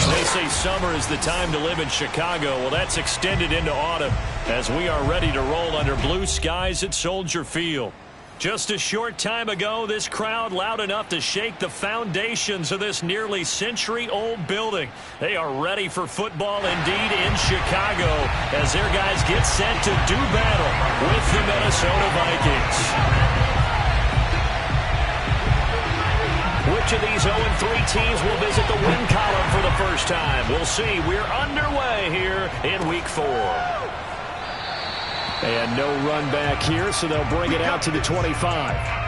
They say summer is the time to live in Chicago. Well, that's extended into autumn as we are ready to roll under blue skies at Soldier Field. Just a short time ago, this crowd loud enough to shake the foundations of this nearly century-old building. They are ready for football indeed in Chicago as their guys get set to do battle with the Minnesota Vikings. Which of these 0-3 teams will visit the win column for the first time? We'll see. We're underway here in Week 4. And no run back here, so they'll bring it out to the 25.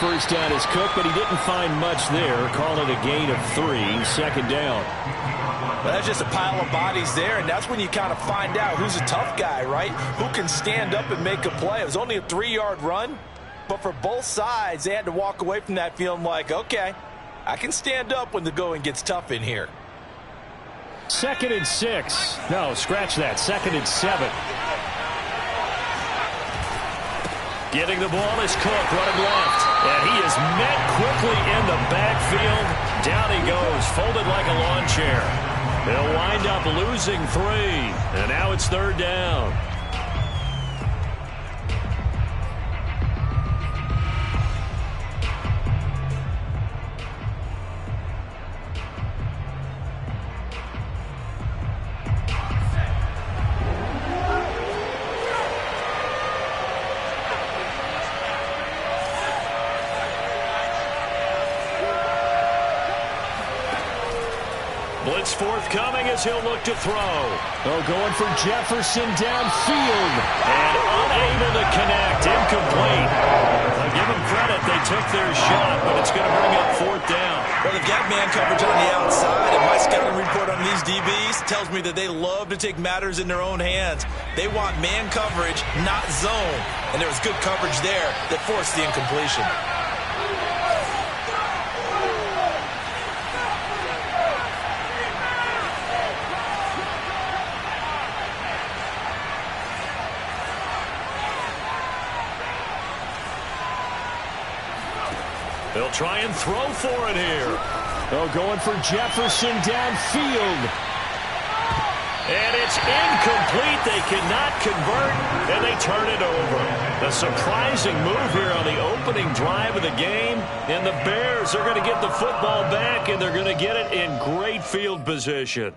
First down is Cook, but he didn't find much there. Call it a gain of 3, second down. Well, that's just a pile of bodies there, and that's when you kind of find out who's a tough guy, right? Who can stand up and make a play. It was only a 3-yard run, but for both sides, they had to walk away from that feeling like, okay, I can stand up when the going gets tough in here. 2nd and 6. No, scratch that. 2nd and 7. Getting the ball is Cook running left. And he is met quickly in the backfield. Down he goes, folded like a lawn chair. They'll wind up losing 3. And now it's 3rd down. Blitz forthcoming as he'll look to throw. Oh, going for Jefferson downfield. And unable to connect. Incomplete. I'll give them credit. They took their shot, but it's going to bring up 4th down. Well, they've got man coverage on the outside, and my scouting report on these DBs tells me that they love to take matters in their own hands. They want man coverage, not zone. And there was good coverage there that forced the incompletion. They'll try and throw for it here. Oh, going for Jefferson downfield. And it's incomplete. They cannot convert, and they turn it over. A surprising move here on the opening drive of the game. And the Bears are going to get the football back, and they're going to get it in great field position.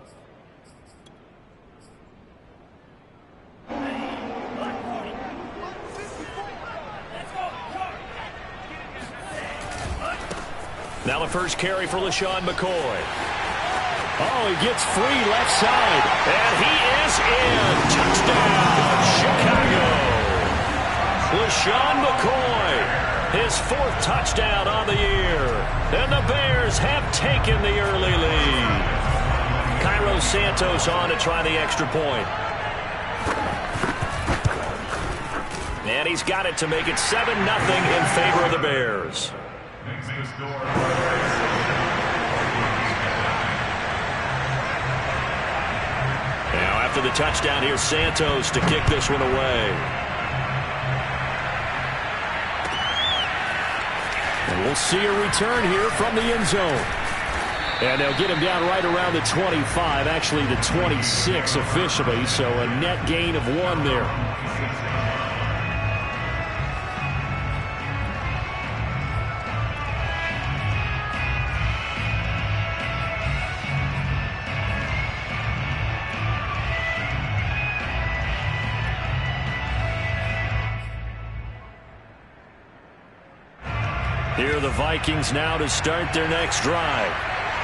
Now the first carry for LaShawn McCoy. Oh, he gets free left side. And he is in. Touchdown, Chicago. LaShawn McCoy, his 4th touchdown on the year. And the Bears have taken the early lead. Cairo Santos on to try the extra point. And he's got it to make it 7-0 in favor of the Bears. Now after the touchdown, here's Santos to kick this one away. And we'll see a return here from the end zone. And they'll get him down right around the 25, actually the 26 officially, so a net gain of 1 there. Here are the Vikings now to start their next drive.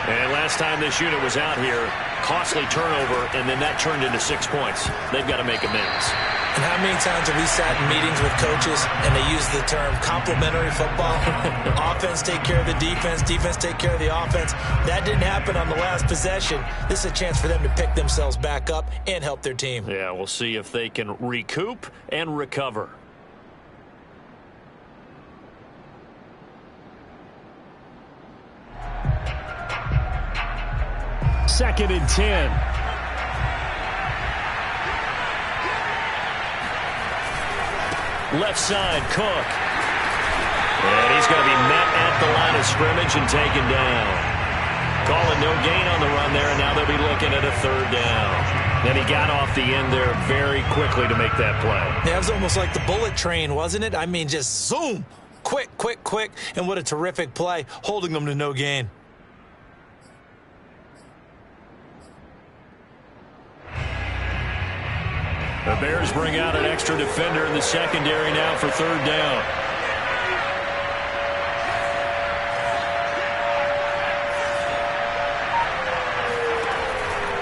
And last time this unit was out here, costly turnover, and then that turned into 6 points. They've got to make amends. And how many times have we sat in meetings with coaches and they use the term complementary football? Offense take care of the defense, defense take care of the offense. That didn't happen on the last possession. This is a chance for them to pick themselves back up and help their team. Yeah, we'll see if they can recoup and recover. Second and 10. Left side, Cook. And he's going to be met at the line of scrimmage and taken down. Calling no gain on the run there, and now they'll be looking at a third down. Then he got off the end there very quickly to make that play. Yeah, it was almost like the bullet train, wasn't it? I mean, just zoom. Quick, quick, quick. And what a terrific play, holding them to no gain. The Bears bring out an extra defender in the secondary now for third down.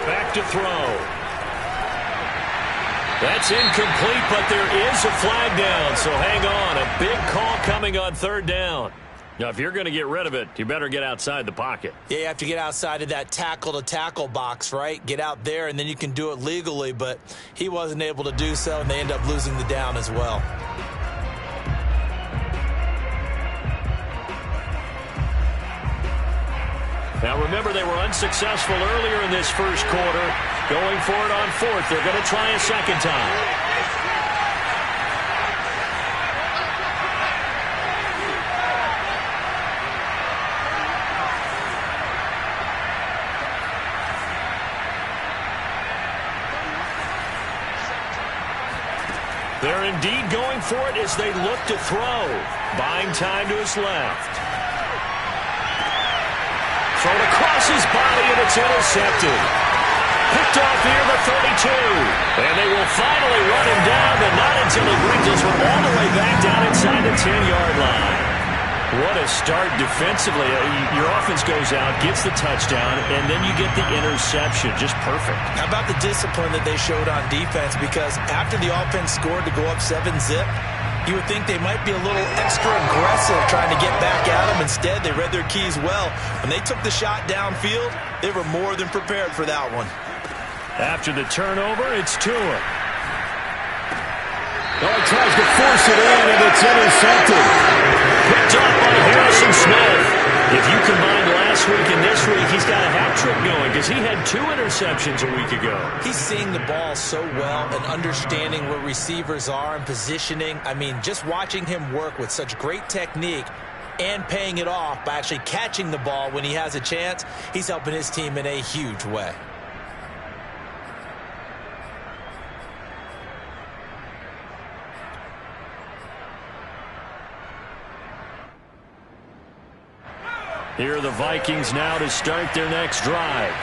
Back to throw. That's incomplete, but there is a flag down, so hang on. A big call coming on third down. Now, if you're going to get rid of it, you better get outside the pocket. Yeah, you have to get outside of that tackle-to-tackle box, right? Get out there, and then you can do it legally, but he wasn't able to do so, and they end up losing the down as well. Now, remember, they were unsuccessful earlier in this first quarter. Going for it on fourth. They're going to try a second time. They're indeed going for it as they look to throw. Buying time to his left. Thrown across his body, and it's intercepted. Picked off here the 32. And they will finally run him down, but not until he brings this one all the way back down inside the 10-yard line. What a start defensively. Your offense goes out, gets the touchdown, and then you get the interception. Just perfect. How about the discipline that they showed on defense? Because after the offense scored to go up 7-zip, you would think they might be a little extra aggressive trying to get back at them. Instead, they read their keys well. When they took the shot downfield, they were more than prepared for that one. After the turnover, it's Tua. Oh, he tries to force it in, and it's intercepted. Picked off by Harrison Smith. If you combine last week and this week, he's got a hat trick going because he had 2 interceptions a week ago. He's seeing the ball so well and understanding where receivers are and positioning. I mean, just watching him work with such great technique and paying it off by actually catching the ball when he has a chance, he's helping his team in a huge way. Here are the Vikings now to start their next drive.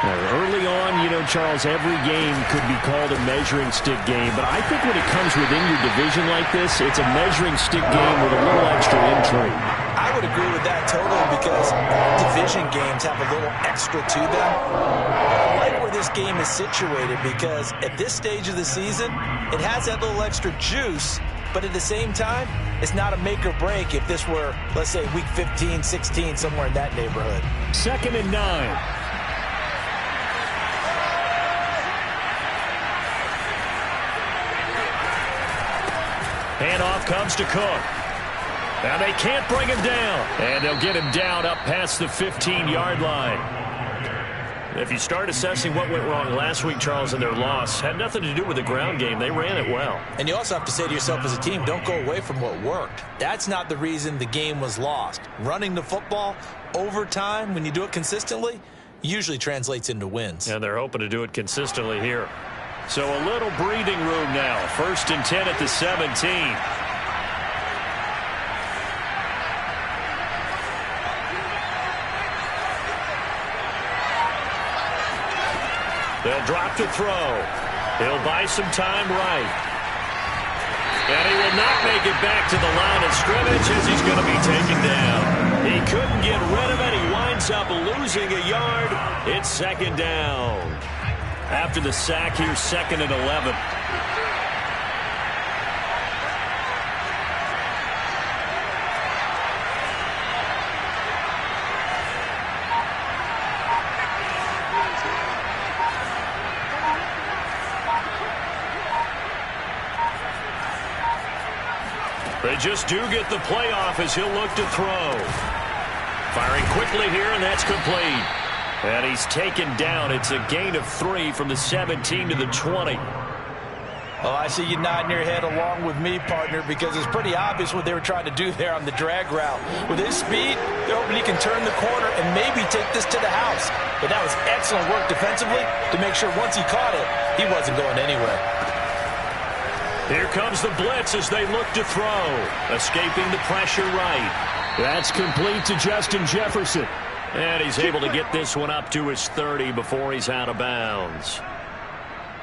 Now, early on, you know, Charles, every game could be called a measuring stick game. But I think when it comes within your division like this, it's a measuring stick game with a little extra intrigue. I would agree with that totally because all division games have a little extra to them. I like where this game is situated because at this stage of the season, it has that little extra juice. But at the same time, it's not a make or break if this were, let's say, week 15, 16, somewhere in that neighborhood. 2nd and 9. Handoff comes to Cook. Now they can't bring him down. And they'll get him down up past the 15-yard line. If you start assessing what went wrong last week, Charles, in their loss, had nothing to do with the ground game. They ran it well. And you also have to say to yourself as a team, don't go away from what worked. That's not the reason the game was lost. Running the football over time, when you do it consistently, usually translates into wins. And they're hoping to do it consistently here. So a little breathing room now. 1st and 10 at the 17. They'll drop to throw. He'll buy some time right. And he will not make it back to the line of scrimmage as he's going to be taken down. He couldn't get rid of it. He winds winds up losing a yard. It's second down. After the sack, here's 2nd and 11. They just do get the playoff as he'll look to throw. Firing quickly here, and that's complete. And he's taken down. It's a gain of 3 from the 17 to the 20. Oh, I see you nodding your head along with me, partner, because it's pretty obvious what they were trying to do there on the drag route. With his speed, they're hoping he can turn the corner and maybe take this to the house. But that was excellent work defensively to make sure once he caught it, he wasn't going anywhere. Here comes the blitz as they look to throw. Escaping the pressure right. That's complete to Justin Jefferson. And he's able to get this one up to his 30 before he's out of bounds.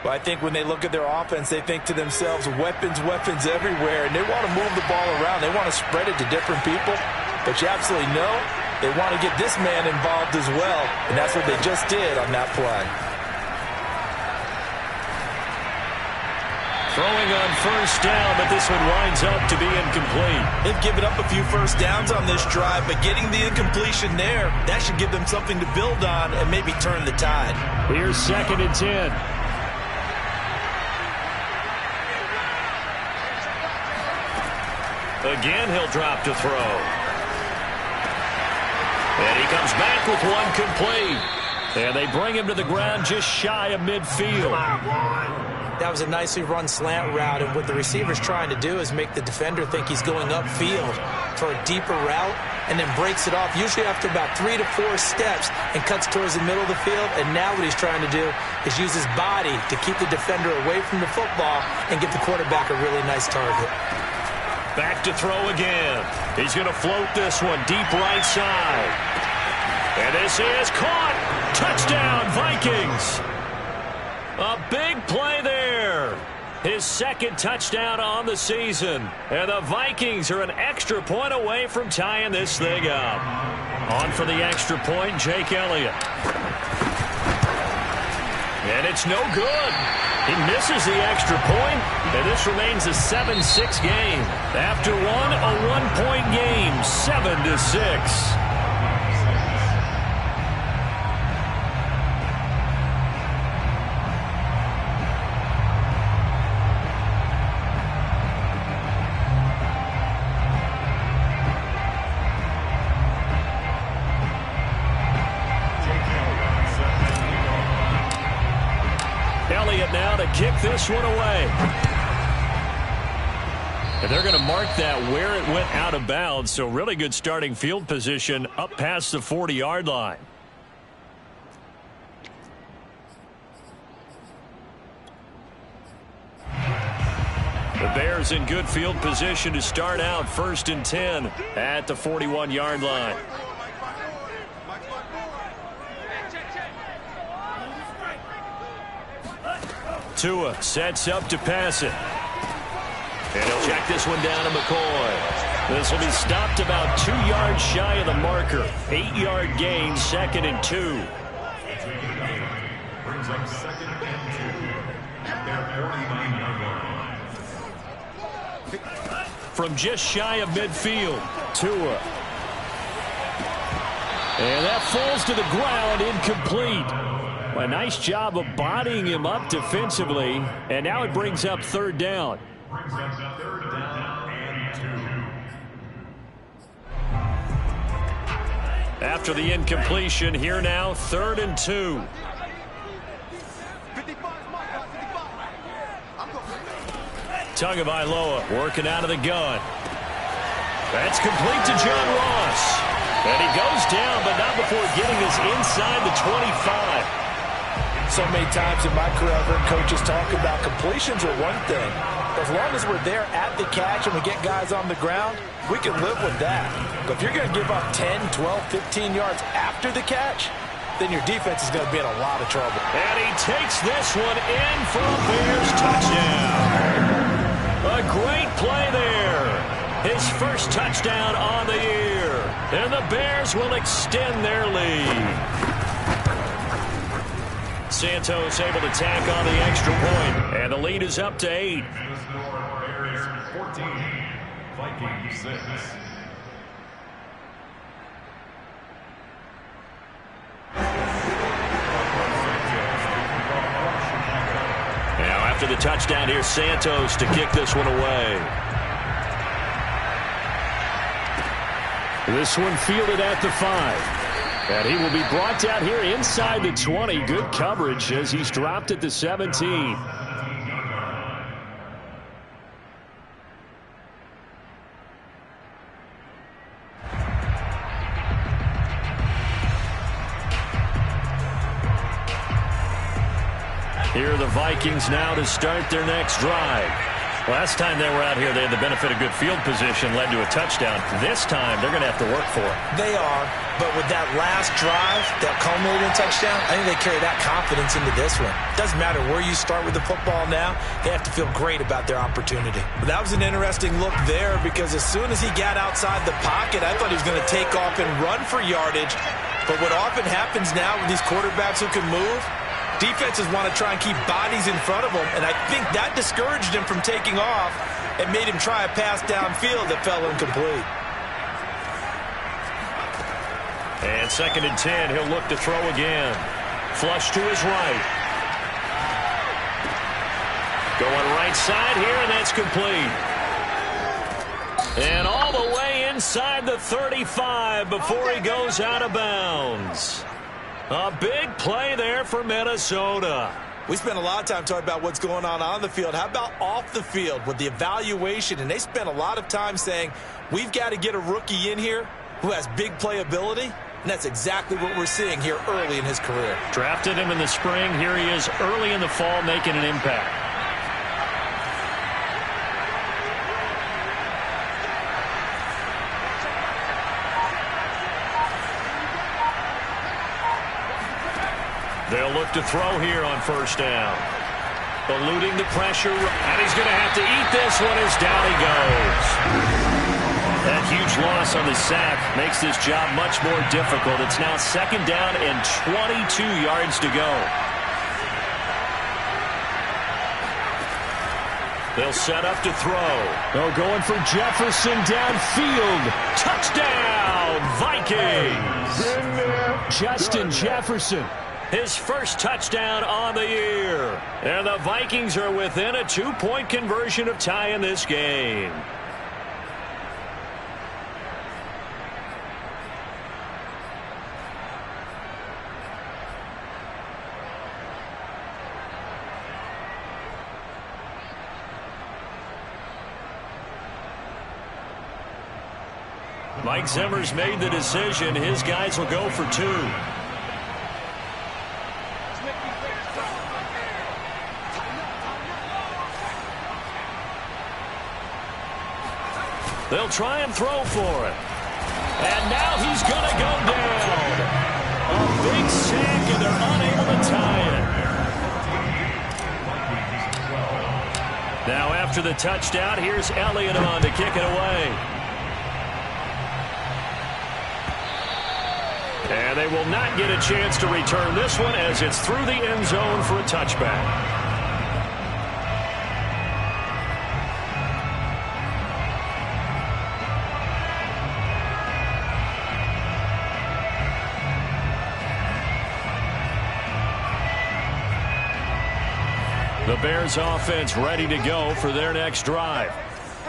Well, I think when they look at their offense, they think to themselves, weapons, weapons everywhere. And they want to move the ball around. They want to spread it to different people. But you absolutely know they want to get this man involved as well. And that's what they just did on that play. Throwing on first down, but this one winds up to be incomplete. They've given up a few first downs on this drive, but getting the incompletion there, that should give them something to build on and maybe turn the tide. Here's 2nd and 10. Again, he'll drop to throw. And he comes back with one complete. And they bring him to the ground just shy of midfield. That was a nicely run slant route, and what the receiver's trying to do is make the defender think he's going upfield for a deeper route, and then breaks it off, usually after about 3 to 4 steps, and cuts towards the middle of the field. And now what he's trying to do is use his body to keep the defender away from the football and give the quarterback a really nice target. Back to throw again. He's going to float this one deep right side. And this is caught. Touchdown, Vikings. A big play there. His 2nd touchdown on the season. And the Vikings are an extra point away from tying this thing up. On for the extra point, Jake Elliott. And it's no good. He misses the extra point, and this remains a 7-6 game. After one, a 1-point game, 7-6. Now to kick this one away. And they're going to mark that where it went out of bounds, so really good starting field position up past the 40-yard line. The Bears in good field position to start out 1st and 10 at the 41-yard line. Tua sets up to pass it. And he'll check this one down to McCoy. This will be stopped about 2 yards shy of the marker. 8-yard gain, 2nd and 2. Brings up 2nd and 2 at their 49-yard line. From just shy of midfield, Tua. And that falls to the ground, incomplete. A nice job of bodying him up defensively, and now it brings up 3rd down. Brings up 3rd down and 2. After the incompletion, here now, 3rd and 2. Tagovailoa working out of the gun. That's complete to John Ross. And he goes down, but not before getting us inside the 25. So many times in my career, I've heard coaches talk about completions are one thing. As long as we're there at the catch and we get guys on the ground, we can live with that. But if you're going to give up 10, 12, 15 yards after the catch, then your defense is going to be in a lot of trouble. And he takes this one in for a Bears touchdown. A great play there. His first touchdown on the year. And the Bears will extend their lead. Santos able to tack on the extra point, and the lead is up to 8. Bears 14, Vikings 6. Now after the touchdown, here's Santos to kick this one away. This one fielded at the 5. And he will be brought down here inside the 20. Good coverage as he's dropped at the 17. Here are the Vikings now to start their next drive. Last time they were out here, they had the benefit of good field position, led to a touchdown. This time, they're going to have to work for it. They are, but with that last drive that culminated in a touchdown, I think they carry that confidence into this one. Doesn't matter where you start with the football now, they have to feel great about their opportunity. But that was an interesting look there because as soon as he got outside the pocket, I thought he was going to take off and run for yardage. But what often happens now with these quarterbacks who can move, defenses want to try and keep bodies in front of him, and I think that discouraged him from taking off and made him try a pass downfield that fell incomplete. And 2nd and 10, he'll look to throw again. Flush to his right. Going right side here, and that's complete. And all the way inside the 35 before he goes out of bounds. A big play there for Minnesota. We spent a lot of time talking about what's going on the field. How about off the field with the evaluation? And they spent a lot of time saying, we've got to get a rookie in here who has big playability. And that's exactly what we're seeing here early in his career. Drafted him in the spring. Here he is early in the fall making an impact. They'll look to throw here on 1st down. Eluding the pressure, and he's going to have to eat this one as down he goes. That huge loss on the sack makes this job much more difficult. It's now 2nd down and 22 yards to go. They'll set up to throw. They're going for Jefferson downfield. Touchdown, Vikings! Justin Jefferson. His first touchdown on the year. And the Vikings are within a 2-point conversion of tying this game. Mike Zimmer's made the decision. His guys will go for 2. They'll try and throw for it. And now he's going to go down. A big sack, and they're unable to tie it. Now after the touchdown, here's Elliott on to kick it away. And they will not get a chance to return this one as it's through the end zone for a touchback. The Bears offense ready to go for their next drive.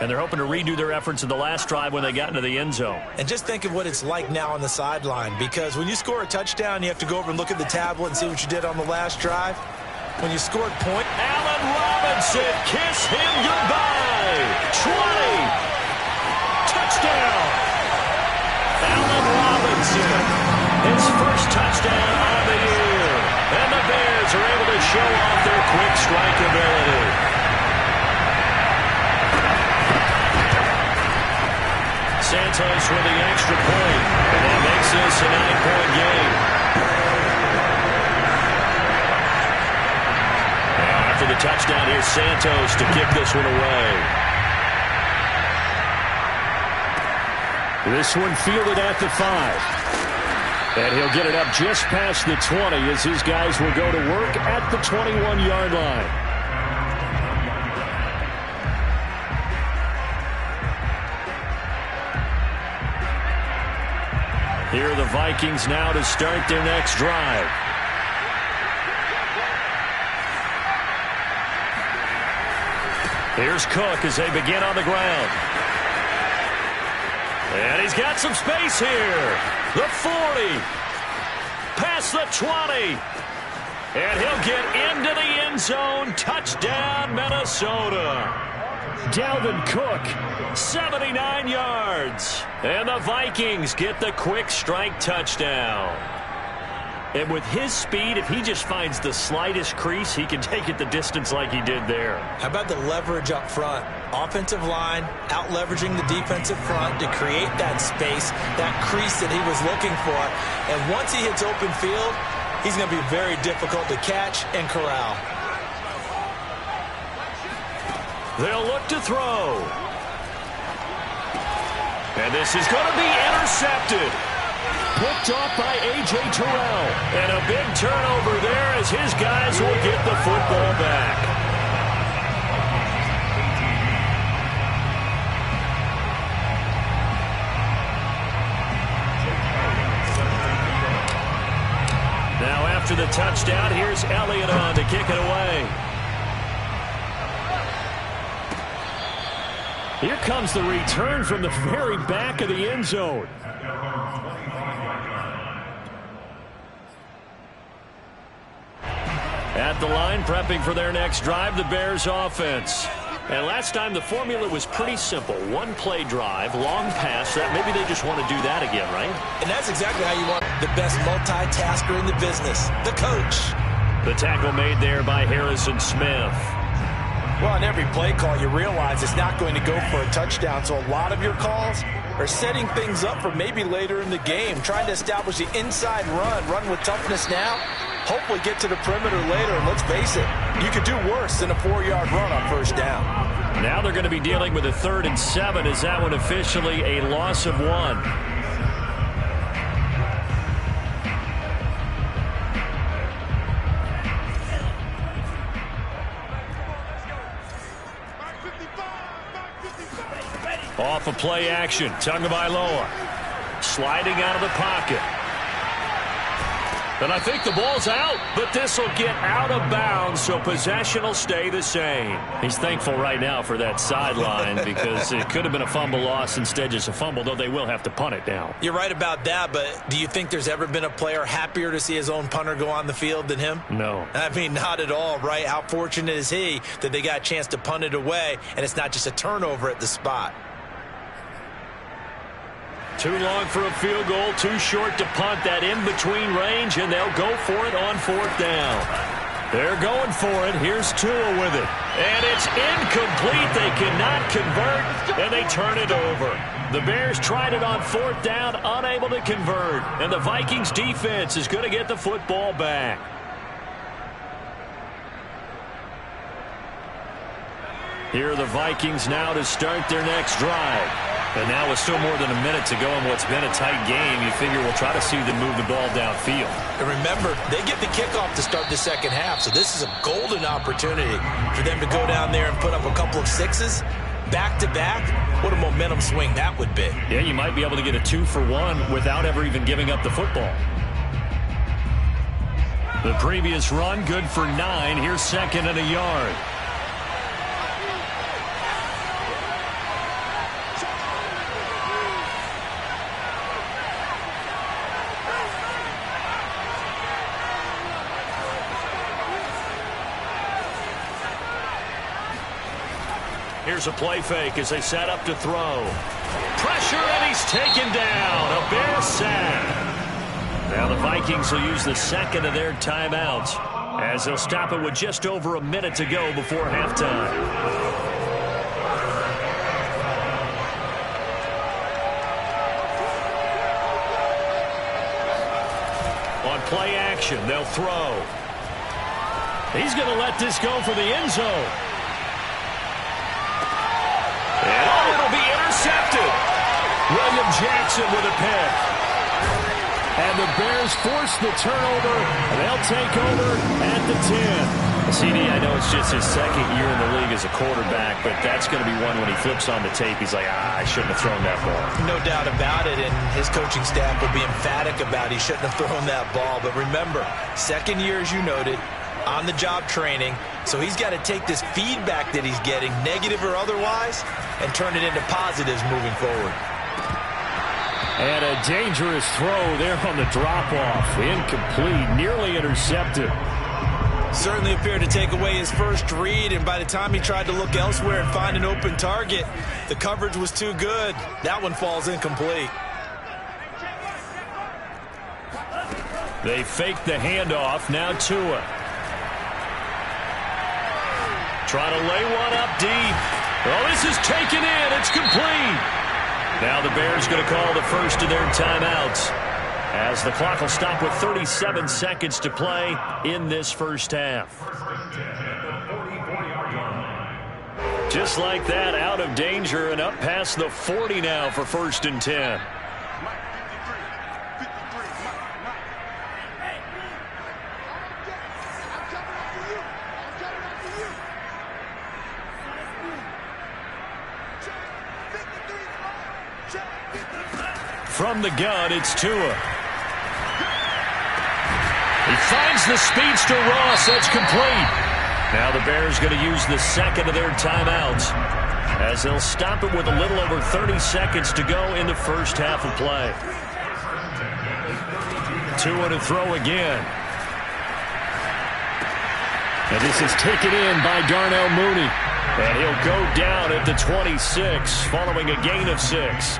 And they're hoping to redo their efforts in the last drive when they got into the end zone. And just think of what it's like now on the sideline, because when you score a touchdown, you have to go over and look at the tablet and see what you did on the last drive. When you scored point, Allen Robinson, kiss him goodbye. 20. Touchdown. Allen Robinson, his first touchdown on the year. And the Bears are able to show off their quick strike ability. Santos with the extra point, and that makes this a 9-point game. Now after the touchdown, here's Santos to kick this one away. This one fielded at the 5. And he'll get it up just past the 20 as his guys will go to work at the 21-yard line. Here are the Vikings now to start their next drive. Here's Cook as they begin on the ground. And he's got some space here. The 40. Past the 20. And he'll get into the end zone. Touchdown, Minnesota. Dalvin Cook, 79 yards. And the Vikings get the quick strike touchdown. And with his speed, if he just finds the slightest crease, he can take it the distance like he did there. How about the leverage up front? Offensive line out-leveraging the defensive front to create that space, that crease that he was looking for. And once he hits open field, he's going to be very difficult to catch and corral. They'll look to throw. And this is going to be intercepted. Picked off by A.J. Terrell. And a big turnover there as his guys will get the football back. Now after the touchdown, here's Elliott on to kick it away. Here comes the return from the very back of the end zone. At the line, prepping for their next drive, the Bears offense. And last time the formula was pretty simple. One play drive, long pass. That maybe they just want to do that again, right? And that's exactly how you want the best multitasker in the business, the coach. The tackle made there by Harrison Smith. Well, on every play call, you realize it's not going to go for a touchdown. So a lot of your calls are setting things up for maybe later in the game, trying to establish the inside run with toughness now, hopefully get to the perimeter later. And let's face it, you could do worse than a 4-yard run on first down. Now they're going to be dealing with a 3rd and 7. Is that one officially a loss of 1? Off of play action, Tagovailoa sliding out of the pocket. And I think the ball's out, but this will get out of bounds, so possession will stay the same. He's thankful right now for that sideline because it could have been a fumble loss, instead just a fumble, though they will have to punt it now. You're right about that, but do you think there's ever been a player happier to see his own punter go on the field than him? No. I mean, not at all, right? How fortunate is he that they got a chance to punt it away, and it's not just a turnover at the spot. Too long for a field goal, too short to punt. That in-between range, and they'll go for it on 4th down. They're going for it. Here's Tua with it. And it's incomplete. They cannot convert, and they turn it over. The Bears tried it on 4th down, unable to convert. And the Vikings defense is going to get the football back. Here are the Vikings now to start their next drive. And now with still more than a minute to go in what's been a tight game, you figure we'll try to see them move the ball downfield. And remember, they get the kickoff to start the second half, so this is a golden opportunity for them to go down there and put up a couple of sixes back-to-back. What a momentum swing that would be. Yeah, you might be able to get a 2-for-1 without ever even giving up the football. The previous run, good for 9. Here's 2nd and a yard. Here's a play fake as they set up to throw. Pressure, and he's taken down. A Bear sack. Now the Vikings will use the 2nd of their timeouts as they'll stop it with just over a minute to go before halftime. On play action, they'll throw. He's going to let this go for the end zone. And it'll be intercepted. William Jackson with a pick. And the Bears force the turnover. They'll take over at the 10. CD, I know it's just his second year in the league as a quarterback, but that's going to be one when he flips on the tape. He's like, I shouldn't have thrown that ball. No doubt about it, and his coaching staff will be emphatic about he shouldn't have thrown that ball. But remember, second year, as you noted, on-the-job training, so he's got to take this feedback that he's getting, negative or otherwise, and turn it into positives moving forward. And a dangerous throw there on the drop-off. Incomplete, nearly intercepted. Certainly appeared to take away his first read, and by the time he tried to look elsewhere and find an open target, the coverage was too good. That one falls incomplete. They fake the handoff. Now Tua. Trying to lay one up deep. Oh, this is taken in. It's complete. Now the Bears going to call the first of their timeouts, as the clock will stop with 37 seconds to play in this first half. Just like that, out of danger and up past the 40 now for 1st and 10. From the gun, it's Tua. He finds the speedster Ross. That's complete. Now the Bears going to use the second of their timeouts, as they'll stop it with a little over 30 seconds to go in the first half of play. Tua to throw again. And this is taken in by Darnell Mooney. And he'll go down at the 26 following a gain of 6.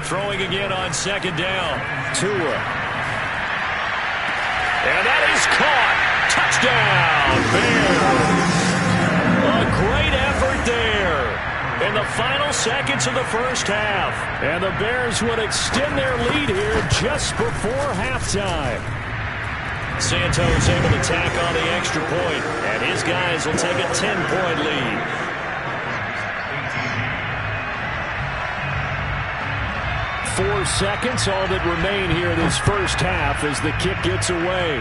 Throwing again on second down. Tua. And that is caught. Touchdown, Bears. A great effort there in the final seconds of the first half. And the Bears would extend their lead here just before halftime. Santos able to tack on the extra point, and his guys will take a 10-point lead. 4 seconds, all that remain here this first half as the kick gets away.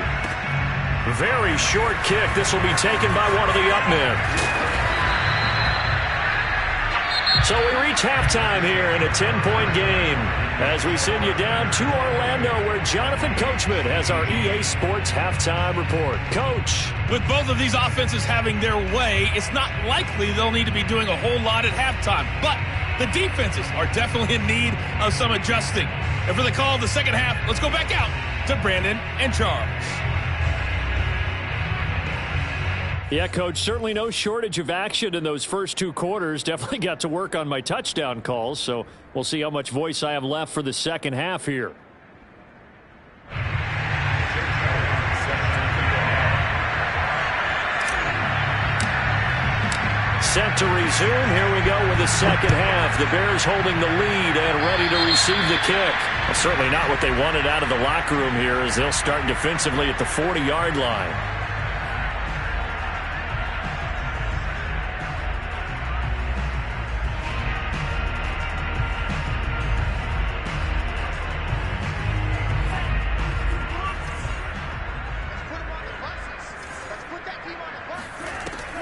Very short kick. This will be taken by one of the up men. So we reach halftime here in a 10-point game as we send you down to Orlando, where Jonathan Coachman has our EA Sports halftime report. Coach. With both of these offenses having their way, it's not likely they'll need to be doing a whole lot at halftime. But the defenses are definitely in need of some adjusting. And for the call of the second half, let's go back out to Brandon and Charles. Yeah, Coach, certainly no shortage of action in those first 2 quarters. Definitely got to work on my touchdown calls, so we'll see how much voice I have left for the second half here. Set to resume. Here we go with the second half. The Bears holding the lead and ready to receive the kick. Well, certainly not what they wanted out of the locker room here, as they'll start defensively at the 40-yard line.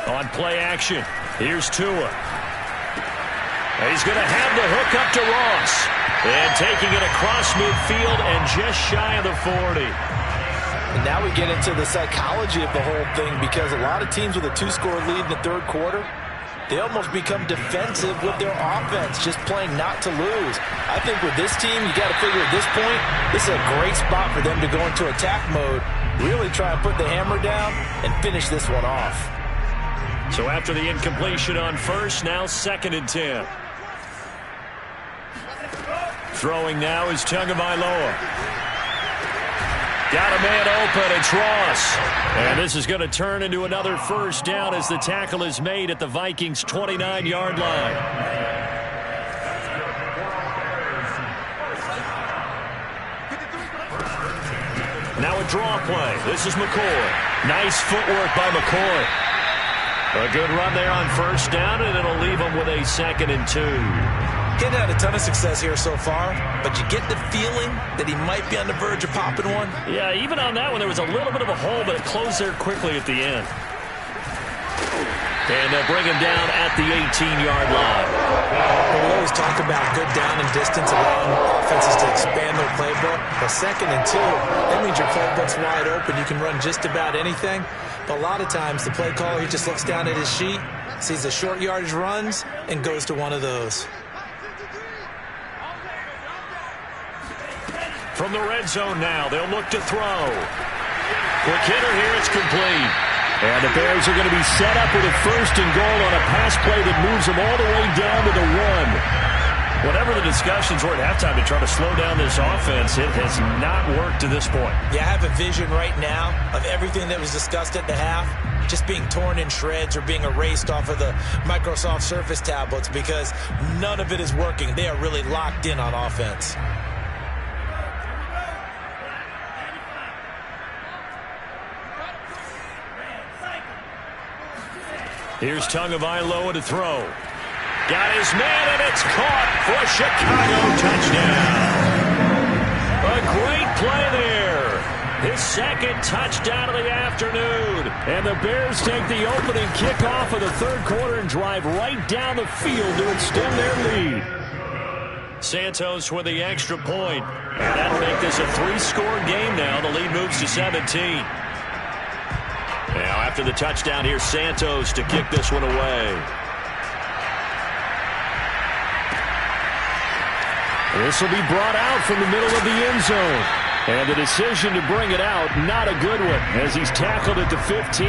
On play action, here's Tua. And he's going to have the hook up to Ross. And taking it across midfield and just shy of the 40. And now we get into the psychology of the whole thing, because a lot of teams with a 2-score lead in the third quarter, they almost become defensive with their offense, just playing not to lose. I think with this team, you got to figure at this point, this is a great spot for them to go into attack mode, really try and put the hammer down and finish this one off. So after the incompletion on first, now 2nd and 10. Throwing now is Tagovailoa. Got a man open, it's Ross. And this is going to turn into another first down as the tackle is made at the Vikings' 29-yard line. Now a draw play. This is McCoy. Nice footwork by McCoy. A good run there on first down, and it'll leave them with a 2nd and 2. Getting had a ton of success here so far, but you get the feeling that he might be on the verge of popping one. Yeah, even on that one, there was a little bit of a hole, but it closed there quickly at the end. And they'll bring him down at the 18-yard line. Well, we always talk about good down and distance, allowing offenses to expand their playbook. But 2nd and 2, that means your playbook's wide open. You can run just about anything. But a lot of times, the play caller, he just looks down at his sheet, sees the short yardage runs, and goes to one of those. From the red zone now, they'll look to throw. Quick hitter here, it's complete. And the Bears are going to be set up with a 1st and goal on a pass play that moves them all the way down to the 1. Whatever the discussions were at halftime to try to slow down this offense, it has not worked to this point. Yeah, I have a vision right now of everything that was discussed at the half just being torn in shreds or being erased off of the Microsoft Surface tablets because none of it is working. They are really locked in on offense. Here's Tagovailoa to throw. Got his man, and it's caught for a Chicago touchdown. A great play there. His 2nd touchdown of the afternoon. And the Bears take the opening kickoff of the 3rd quarter and drive right down the field to extend their lead. Santos with the extra point. And that'll make this a 3-score game now. The lead moves to 17. Now, after the touchdown, here's Santos to kick this one away. This will be brought out from the middle of the end zone. And the decision to bring it out, not a good one, as he's tackled at the 15.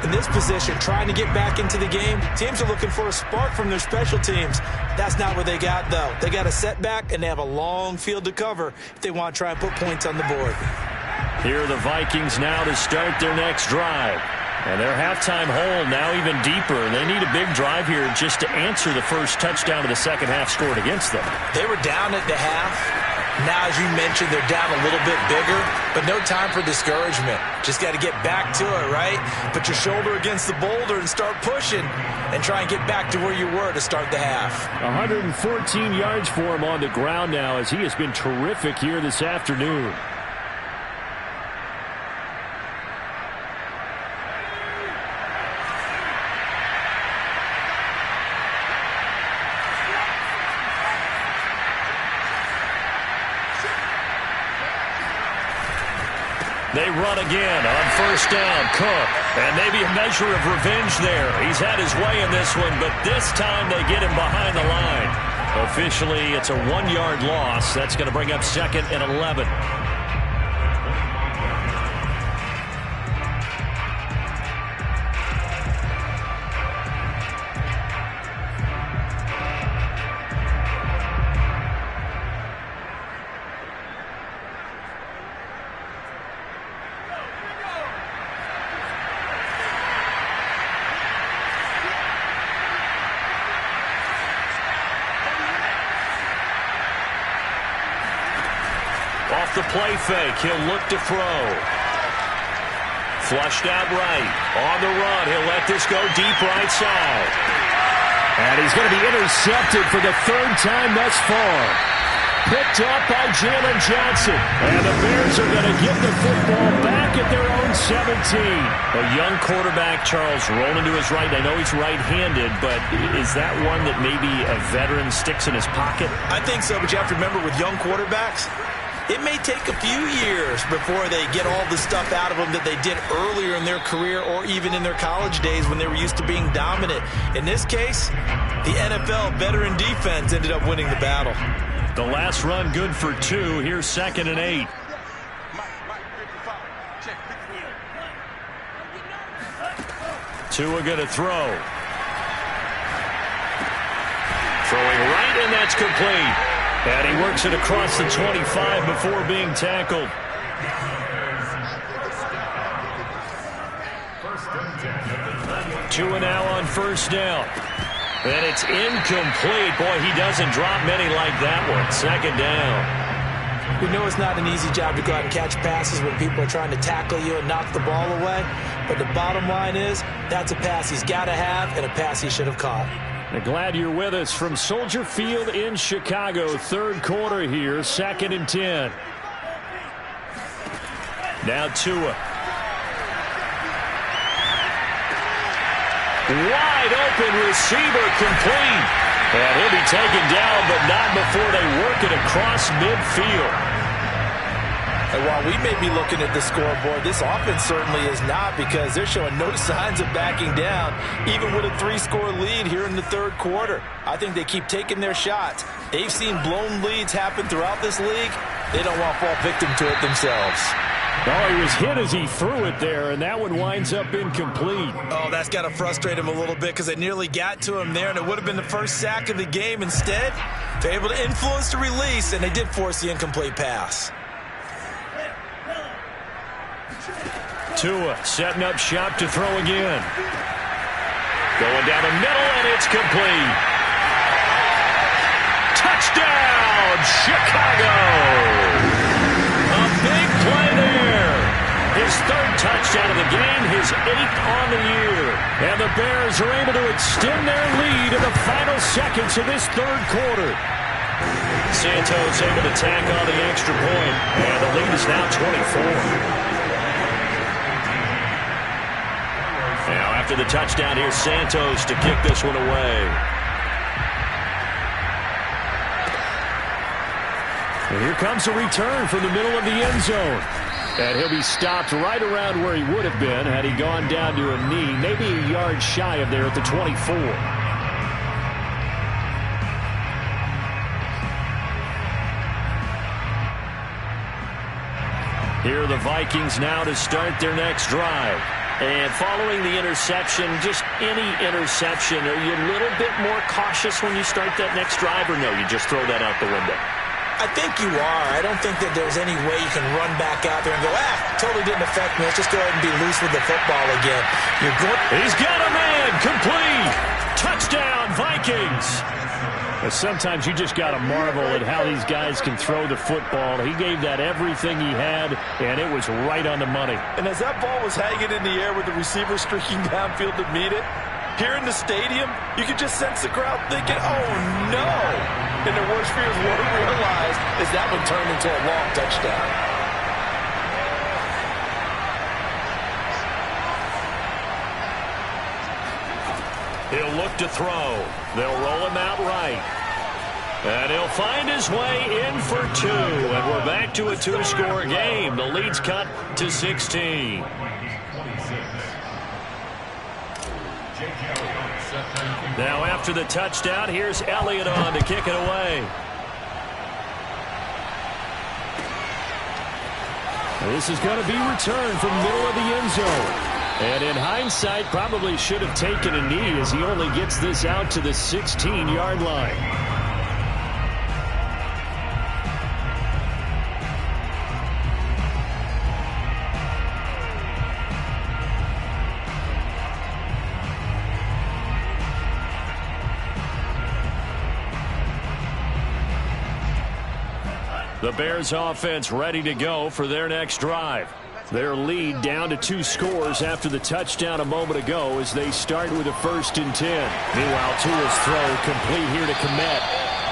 In this position, trying to get back into the game, teams are looking for a spark from their special teams. That's not what they got, though. They got a setback, and they have a long field to cover if they want to try and put points on the board. Here are the Vikings now to start their next drive. And their halftime hole now even deeper. They need a big drive here just to answer the first touchdown of the second half scored against them. They were down at the half. Now, as you mentioned, they're down a little bit bigger, but no time for discouragement. Just got to get back to it, right? Put your shoulder against the boulder and start pushing and try and get back to where you were to start the half. 114 yards for him on the ground now as he has been terrific here this afternoon. They run again on first down. Cook. And maybe a measure of revenge there. He's had his way in this one, but this time they get him behind the line. Officially, it's a 1-yard loss. That's going to bring up 2nd and 11. Off the play fake, he'll look to throw. Flushed out right. On the run, he'll let this go deep right side. And he's going to be intercepted for the 3rd time thus far. Picked up by Jalen Johnson. And the Bears are going to get the football back at their own 17. A young quarterback, Charles, rolling to his right. I know he's right-handed, but is that one that maybe a veteran sticks in his pocket? I think so, but you have to remember with young quarterbacks, it may take a few years before they get all the stuff out of them that they did earlier in their career or even in their college days when they were used to being dominant. In this case, the NFL veteran defense ended up winning the battle. The last run good for 2. Here's 2nd and 8. Tua going to throw. Throwing right, and that's complete. And he works it across the 25 before being tackled. Tua now on first down. And it's incomplete. Boy, he doesn't drop many like that one. 2nd down. We know it's not an easy job to go out and catch passes when people are trying to tackle you and knock the ball away. But the bottom line is, that's a pass he's got to have and a pass he should have caught. Glad you're with us from Soldier Field in Chicago. Third quarter here, 2nd and 10. Now Tua. Wide open receiver, complete. And he'll be taken down, but not before they work it across midfield. And while we may be looking at the scoreboard, this offense certainly is not, because they're showing no signs of backing down, even with a 3-score lead here in the third quarter. I think they keep taking their shots. They've seen blown leads happen throughout this league. They don't want to fall victim to it themselves. Oh, he was hit as he threw it there, and that one winds up incomplete. Oh, that's got to frustrate him a little bit, because it nearly got to him there, and it would have been the first sack of the game. Instead, they're able to influence the release, and they did force the incomplete pass. Tua setting up shop to throw again. Going down the middle, and it's complete. Touchdown, Chicago! A big play there. His 3rd touchdown of the game, his 8th on the year. And the Bears are able to extend their lead in the final seconds of this third quarter. Santos able to tack on the extra point, and the lead is now 24. Now after the touchdown, here's Santos to kick this one away. And here comes a return from the middle of the end zone. And he'll be stopped right around where he would have been had he gone down to a knee, maybe a yard shy of there at the 24. Here are the Vikings now to start their next drive. And following the interception, just any interception, are you a little bit more cautious when you start that next drive, or no, you just throw that out the window? I think you are. I don't think that there's any way you can run back out there and go, totally didn't affect me. Let's just go ahead and be loose with the football again. He's got a man, complete. Touchdown, Vikings. But sometimes you just got to marvel at how these guys can throw the football. He gave that everything he had, and it was right on the money. And as that ball was hanging in the air with the receiver streaking downfield to meet it, here in the stadium, you could just sense the crowd thinking, oh, no. And their worst fears were realized as that one turned into a long touchdown. He'll look to throw. They'll roll him out right. And he'll find his way in for 2. And we're back to a 2-score game. The lead's cut to 16. Now after the touchdown, here's Elliott on to kick it away. This is going to be returned from the middle of the end zone. And in hindsight, probably should have taken a knee as he only gets this out to the 16-yard line. The Bears offense ready to go for their next drive. Their lead down to 2 scores after the touchdown a moment ago as they start with a 1st and 10. Meanwhile, Tua's throw complete here to Kmet.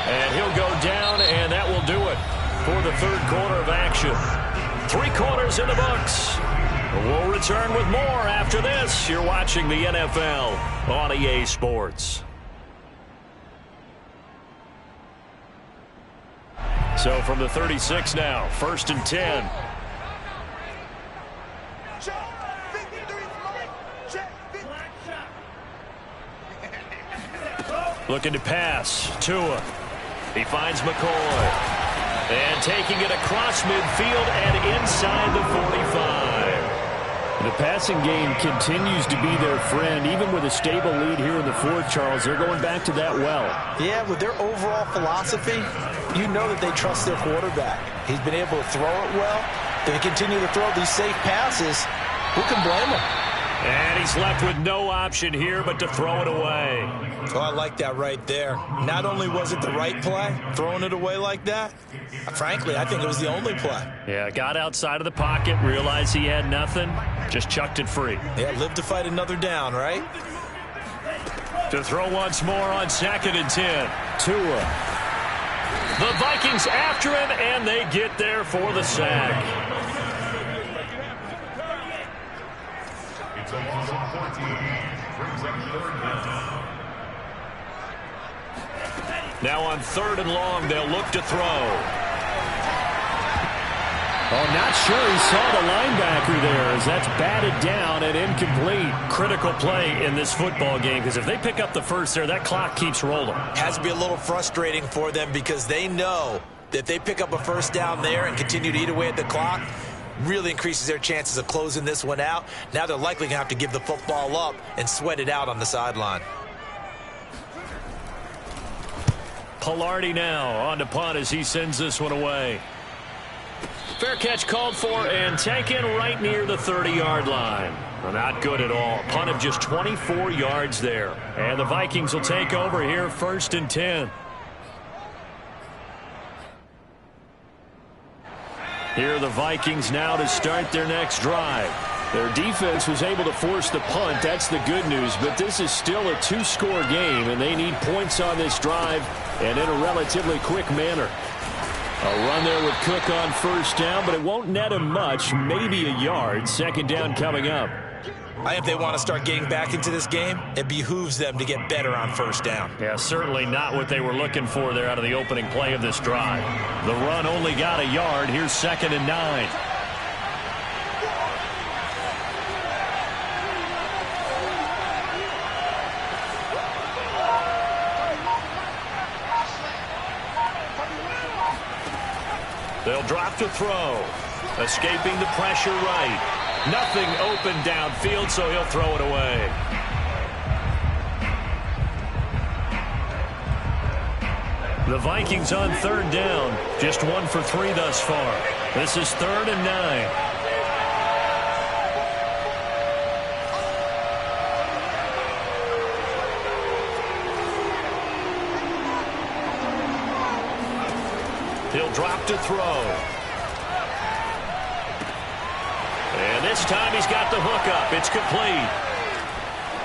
And he'll go down, and that will do it for the third quarter of action. 3 quarters in the books. We'll return with more after this. You're watching the NFL on EA Sports. So from the 36 now, 1st and 10. Looking to pass. Tua. He finds McCoy. And taking it across midfield and inside the 45. The passing game continues to be their friend. Even with a stable lead here in the 4th, Charles, they're going back to that well. Yeah, with their overall philosophy, you know that they trust their quarterback. He's been able to throw it well. They continue to throw these safe passes. Who can blame him? And he He's left with no option here but to throw it away. Oh, I like that right there. Not only was it the right play, throwing it away like that, frankly, I think it was the only play. Yeah, got outside of the pocket, realized he had nothing, just chucked it free. Yeah, live to fight another down, right? To throw once more on 2nd and 10. Tua. The Vikings after him, and they get there for the sack. It's almost on 14. Brings up 3rd down. Now on 3rd and long, they'll look to throw. Oh, not sure he saw the linebacker there as that's batted down and incomplete. Critical play in this football game because if they pick up the first there, that clock keeps rolling. Has to be a little frustrating for them because they know that if they pick up a first down there and continue to eat away at the clock, really increases their chances of closing this one out. Now they're likely going to have to give the football up and sweat it out on the sideline. Pilardi now on to punt as he sends this one away. Fair catch called for and taken right near the 30-yard line. Well, not good at all. Punt of just 24 yards there. And the Vikings will take over here 1st and 10. Here are the Vikings now to start their next drive. Their defense was able to force the punt. That's the good news. But this is still a 2-score game, and they need points on this drive and in a relatively quick manner. A run there with Cook on 1st down, but it won't net him much, maybe a yard. 2nd down coming up. I think if they want to start getting back into this game, it behooves them to get better on 1st down. Yeah, certainly not what they were looking for there out of the opening play of this drive. The run only got a yard. Here's 2nd and 9. They'll drop to throw. Escaping the pressure right. Nothing open downfield, so he'll throw it away. The Vikings on 3rd down. Just 1 for 3 thus far. This is 3rd and 9. He'll drop to throw. And this time he's got the hook up. It's complete.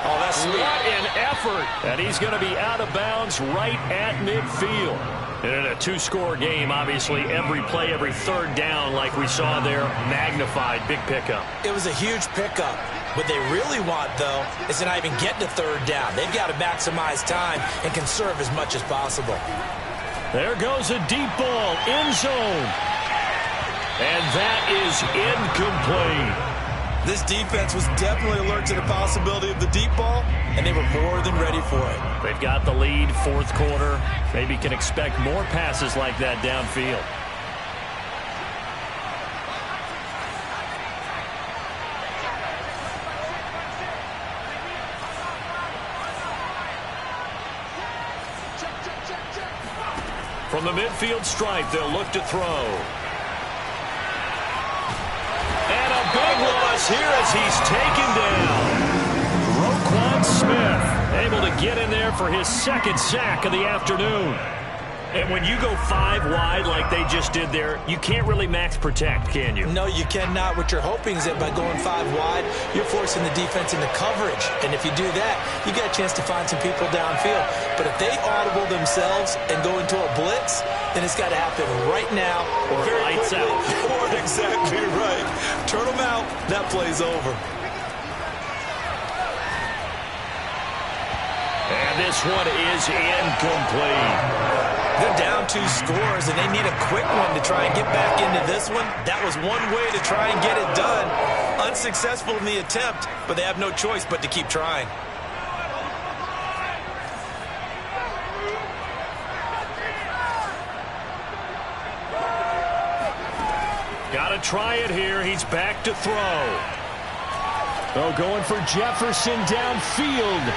Oh, that's sweet. What an effort. And he's going to be out of bounds right at midfield. And in a 2-score game, obviously, every play, every 3rd down, like we saw there, magnified. Big pickup. It was a huge pickup. What they really want, though, is to not even get to 3rd down. They've got to maximize time and conserve as much as possible. There goes a deep ball, end zone. And that is incomplete. This defense was definitely alert to the possibility of the deep ball, and they were more than ready for it. They've got the lead, 4th quarter. Maybe can expect more passes like that downfield. From the midfield stripe, they'll look to throw. And a big loss here as he's taken down. Roquan Smith able to get in there for his 2nd sack of the afternoon. And when you go 5 wide like they just did there, you can't really max protect, can you? No, you cannot. What you're hoping is that by going 5 wide, you're forcing the defense into coverage. And if you do that, you get a chance to find some people downfield. But if they audible themselves and go into a blitz, then it's got to happen right now. Or lights out. Or exactly right. Turn them out. That play's over. And this one is incomplete. They're down 2 scores, and they need a quick one to try and get back into this one. That was one way to try and get it done. Unsuccessful in the attempt, but they have no choice but to keep trying. Got to try it here. He's back to throw. Oh, going for Jefferson downfield.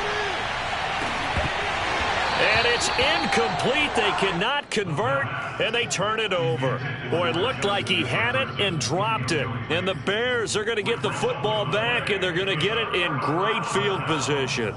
And it's incomplete. They cannot convert, and they turn it over. Boy, it looked like he had it and dropped it. And the Bears are going to get the football back, and they're going to get it in great field position.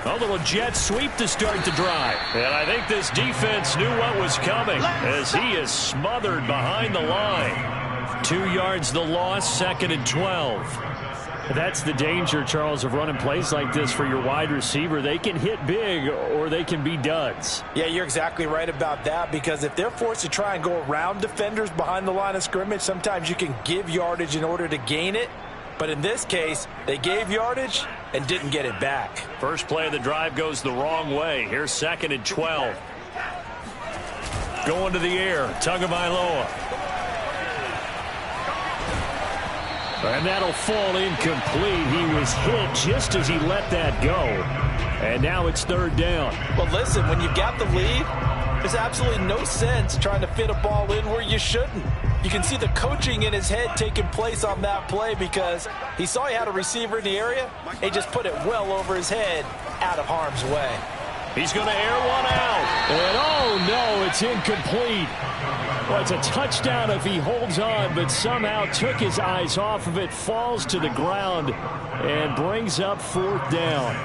A little jet sweep to start the drive. And I think this defense knew what was coming as he is smothered behind the line. 2 yards the loss, 2nd and 12. That's the danger, Charles, of running plays like this for your wide receiver. They can hit big or they can be duds. Yeah, you're exactly right about that, because if they're forced to try and go around defenders behind the line of scrimmage, sometimes you can give yardage in order to gain it. But in this case, they gave yardage and didn't get it back. First play of the drive goes the wrong way. Here's 2nd and 12. Going to the air, Tagovailoa. And that'll fall incomplete. He was hit just as he let that go. And now it's 3rd down. Well, listen, when you've got the lead, there's absolutely no sense trying to fit a ball in where you shouldn't. You can see the coaching in his head taking place on that play, because he saw he had a receiver in the area. He just put it well over his head, out of harm's way. He's going to air one out. And oh no, it's incomplete. Well, it's a touchdown if he holds on, but somehow took his eyes off of it, falls to the ground, and brings up 4th down.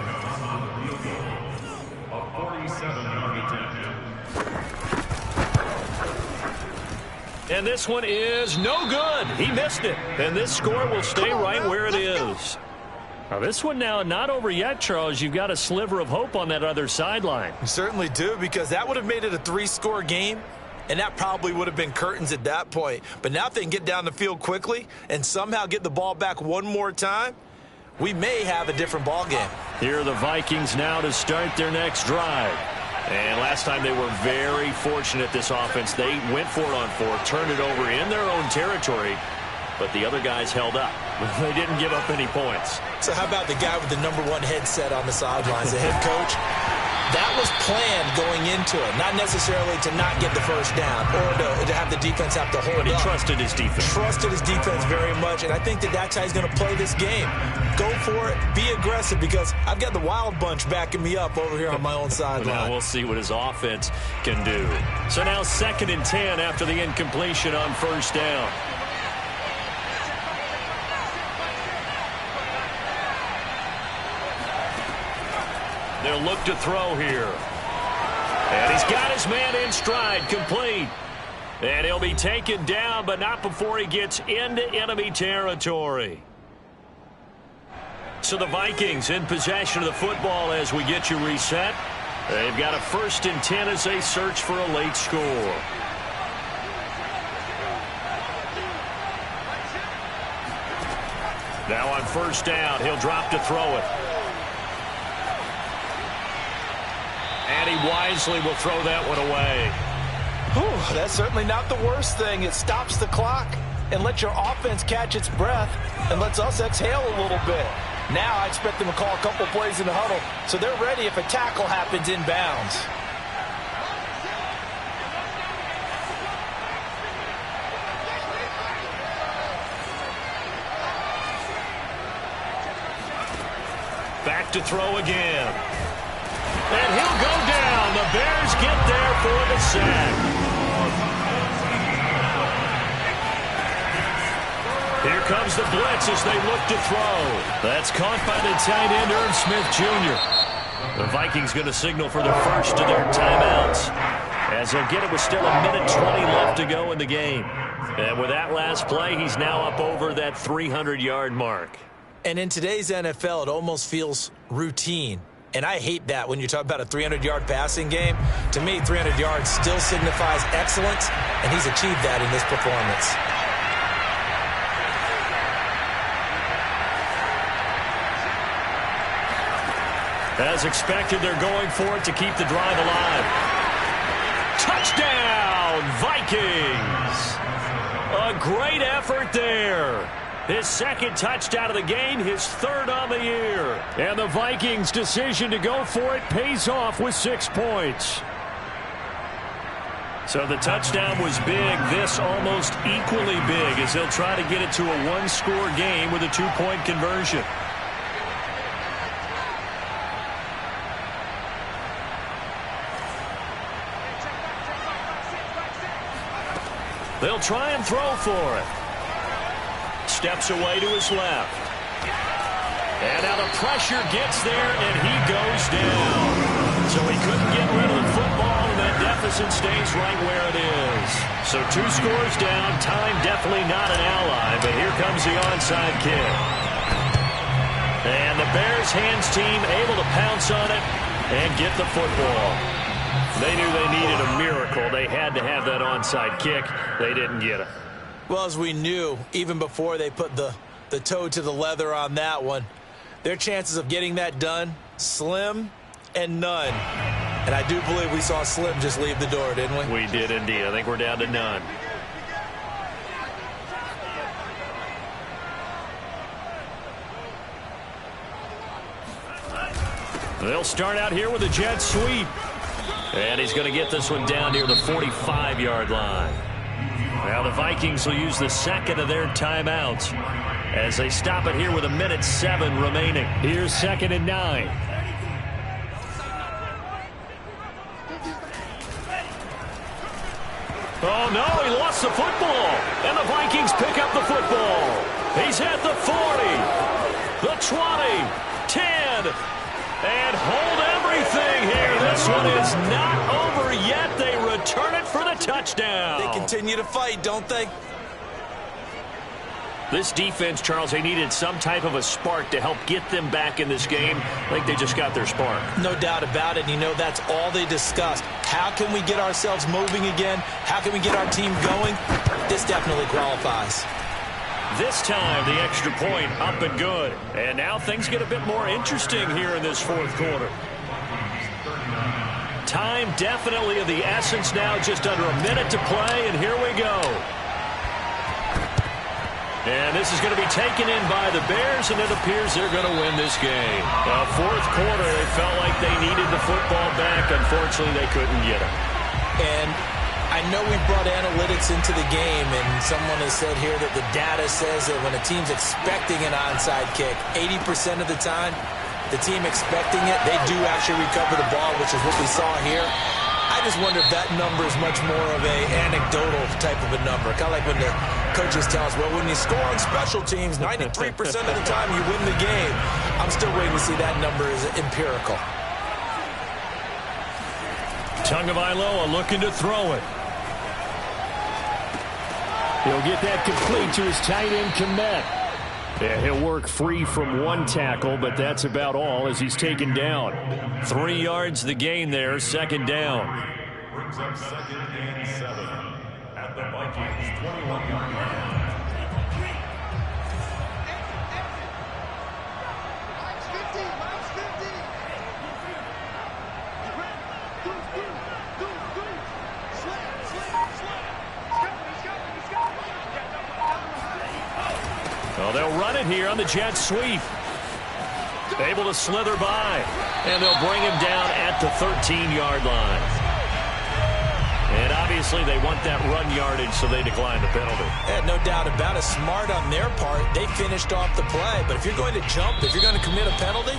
A 47-yard attempt. And this one is no good. He missed it. And this score will stay right where it is. Now, this one now not over yet, Charles. You've got a sliver of hope on that other sideline. You certainly do, because that would have made it a 3-score game, and that probably would have been curtains at that point. But now if they can get down the field quickly and somehow get the ball back one more time, we may have a different ball game. Here are the Vikings now to start their next drive. And last time they were very fortunate, this offense. They went for it on 4th, turned it over in their own territory, but the other guys held up. They didn't give up any points. So how about the guy with the #1 headset on the sidelines, the head coach? That was planned going into it, not necessarily to not get the first down or to have the defense have to hold But he up. trusted his defense. Trusted his defense very much, and I think that's how he's going to play this game. Go for it, be aggressive, because I've got the wild bunch backing me up over here on my own sideline. Now we'll see what his offense can do. So now 2nd and 10 after the incompletion on 1st down. They'll look to throw here. And he's got his man in stride, complete. And he'll be taken down, but not before he gets into enemy territory. So the Vikings in possession of the football as we get you reset. They've got a 1st and 10 as they search for a late score. Now on 1st down, he'll drop to throw it. And he wisely will throw that one away. Whew, that's certainly not the worst thing. It stops the clock and lets your offense catch its breath and lets us exhale a little bit. Now I expect them to call a couple plays in the huddle, so they're ready if a tackle happens inbounds. Back to throw again. And he'll go down. The Bears get there for the sack. Here comes the blitz as they look to throw. That's caught by the tight end, Irv Smith Jr. The Vikings going to signal for the first of their timeouts, as they'll get it with still 1:20 left to go in the game. And with that last play, he's now up over that 300-yard mark. And in today's NFL, it almost feels routine. And I hate that when you talk about a 300-yard passing game. To me, 300 yards still signifies excellence, and he's achieved that in this performance. As expected, they're going for it to keep the drive alive. Touchdown, Vikings! A great effort there. His 2nd touchdown of the game, his 3rd on the year. And the Vikings' decision to go for it pays off with 6 points. So the touchdown was big. This almost equally big as they'll try to get it to a one-score game with a two-point conversion. They'll try and throw for it. Steps away to his left. And now the pressure gets there, and he goes down. So he couldn't get rid of the football, and that deficit stays right where it is. So 2 scores down. Time definitely not an ally, but here comes the onside kick. And the Bears hands team able to pounce on it and get the football. They knew they needed a miracle. They had to have that onside kick. They didn't get it. Well, as we knew, even before they put the toe to the leather on that one, their chances of getting that done, slim and none. And I do believe we saw Slim just leave the door, didn't we? We did indeed. I think we're down to none. They'll start out here with a jet sweep. And he's going to get this one down near the 45-yard line. Now the Vikings will use the second of their timeouts as they stop it here with 1:07 remaining. Here's 2nd and 9. Oh, no, he lost the football. And the Vikings pick up the football. He's at the 40, the 20, 10, and hold everything here. This one is not over yet. They return it for the touchdown. They continue to fight, don't they? This defense, Charles, they needed some type of a spark to help get them back in this game. I think they just got their spark. No doubt about it. And you know, that's all they discussed. How can we get ourselves moving again? How can we get our team going? This definitely qualifies. This time, the extra point up and good. And now things get a bit more interesting here in this fourth quarter. Time definitely of the essence now, just under a minute to play, and here we go. And this is going to be taken in by the Bears, and it appears they're going to win this game. Fourth quarter, they felt like they needed the football back. Unfortunately, they couldn't get it. And I know we brought analytics into the game, and someone has said here that the data says that when a team's expecting an onside kick, 80% of the time, the team expecting it, they do actually recover the ball, which is what we saw here. I just wonder if that number is much more of a anecdotal type of a number. Kind of like when the coaches tell us, well, when you score on special teams, 93% of the time you win the game. I'm still waiting to see that number is empirical. Tagovailoa looking to throw it. He'll get that complete to his tight end Kmet. Yeah, he'll work free from one tackle, but that's about all as he's taken down. 3 yards the gain there, 2nd down. Brings up 2nd and 7 at the Vikings 21-yard line. Well, they'll run it here on the jet sweep. Able to slither by. And they'll bring him down at the 13-yard line. And obviously they want that run yardage, so they decline the penalty. Yeah, no doubt about it. Smart on their part. They finished off the play. But if you're going to jump, if you're going to commit a penalty,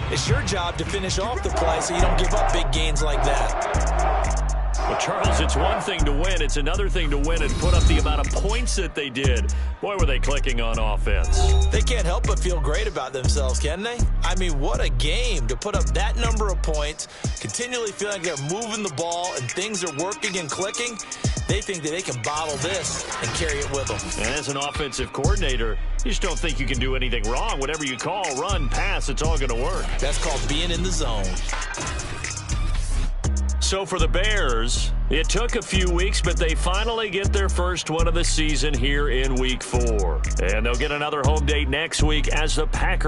it's your job to finish off the play so you don't give up big gains like that. Well, Charles, it's one thing to win. It's another thing to win and put up the amount of points that they did. Boy, were they clicking on offense. They can't help but feel great about themselves, can they? I mean, what a game to put up that number of points, continually feeling like they're moving the ball and things are working and clicking. They think that they can bottle this and carry it with them. And as an offensive coordinator, you just don't think you can do anything wrong. Whatever you call, run, pass, it's all going to work. That's called being in the zone. So for the Bears, it took a few weeks, but they finally get their first one of the season here in Week 4. And they'll get another home date next week as the Packers